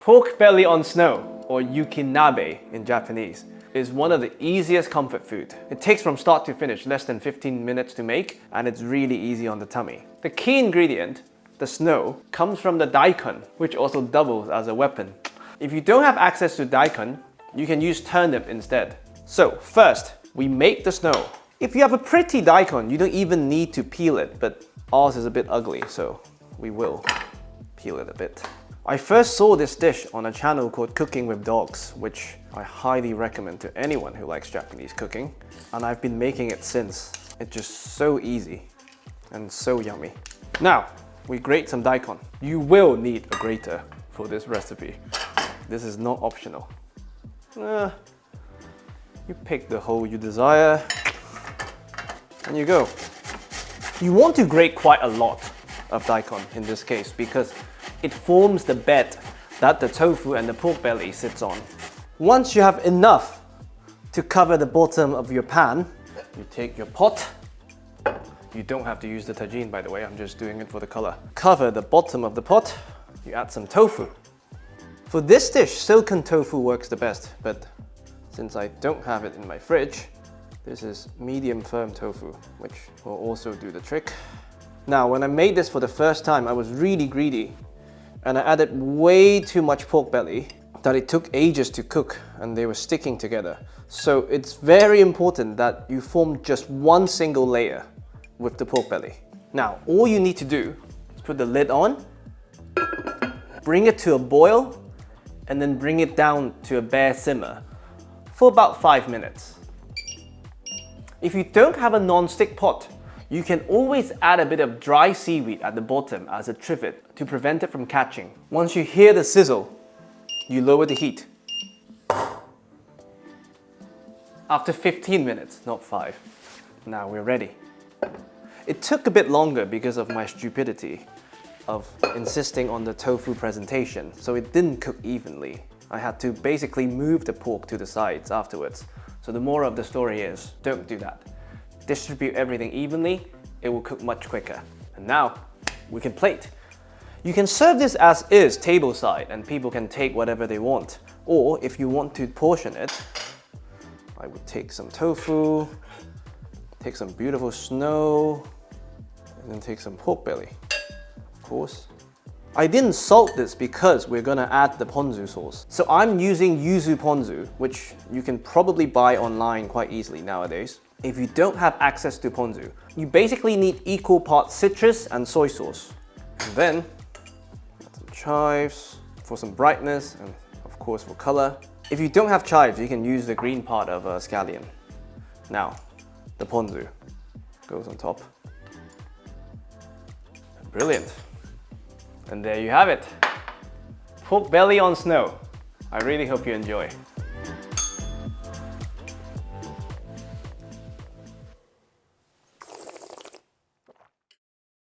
Pork belly on snow, or Yukinabe in Japanese, is one of the easiest comfort food. It takes from start to finish less than 15 minutes to make, and it's really easy on the tummy. The key ingredient, the snow, comes from the daikon, which also doubles as a weapon. If you don't have access to daikon, you can use turnip instead. So first, we make the snow. If you have a pretty daikon, you don't even need to peel it, but ours is a bit ugly, so we will peel it a bit. I first saw this dish on a channel called Cooking with Dogs, which I highly recommend to anyone who likes Japanese cooking, and I've been making it since. It's just so easy and so yummy. Now, we grate some daikon. You will need a grater for this recipe. This is not optional. You pick the hole you desire, and you go. You want to grate quite a lot of daikon in this case because it forms the bed that the tofu and the pork belly sits on. Once you have enough to cover the bottom of your pan, you take your pot. You don't have to use the tajin, by the way, I'm just doing it for the color. Cover the bottom of the pot, you add some tofu. For this dish, silken tofu works the best, but since I don't have it in my fridge, this is medium firm tofu, which will also do the trick. Now, when I made this for the first time, I was really greedy, and I added way too much pork belly that it took ages to cook and they were sticking together. So it's very important that you form just one single layer with the pork belly. Now, all you need to do is put the lid on, bring it to a boil, and then bring it down to a bare simmer for about 5 minutes. If you don't have a non-stick pot, you can always add a bit of dry seaweed at the bottom as a trivet to prevent it from catching. Once you hear the sizzle, you lower the heat. After 15 minutes, not 5. Now we're ready. It took a bit longer because of my stupidity of insisting on the tofu presentation, so it didn't cook evenly. I had to basically move the pork to the sides afterwards. So the moral of the story is, don't do that. Distribute everything evenly, it will cook much quicker. And now, we can plate. You can serve this as is tableside and people can take whatever they want. Or if you want to portion it, I would take some tofu, take some beautiful snow, and then take some pork belly, of course. I didn't salt this because we're gonna add the ponzu sauce. So I'm using yuzu ponzu, which you can probably buy online quite easily nowadays. If you don't have access to ponzu, you basically need equal parts citrus and soy sauce. And then, add some chives for some brightness and of course for color. If you don't have chives, you can use the green part of a scallion. Now, the ponzu goes on top. Brilliant. And there you have it. Pork belly on snow. I really hope you enjoy.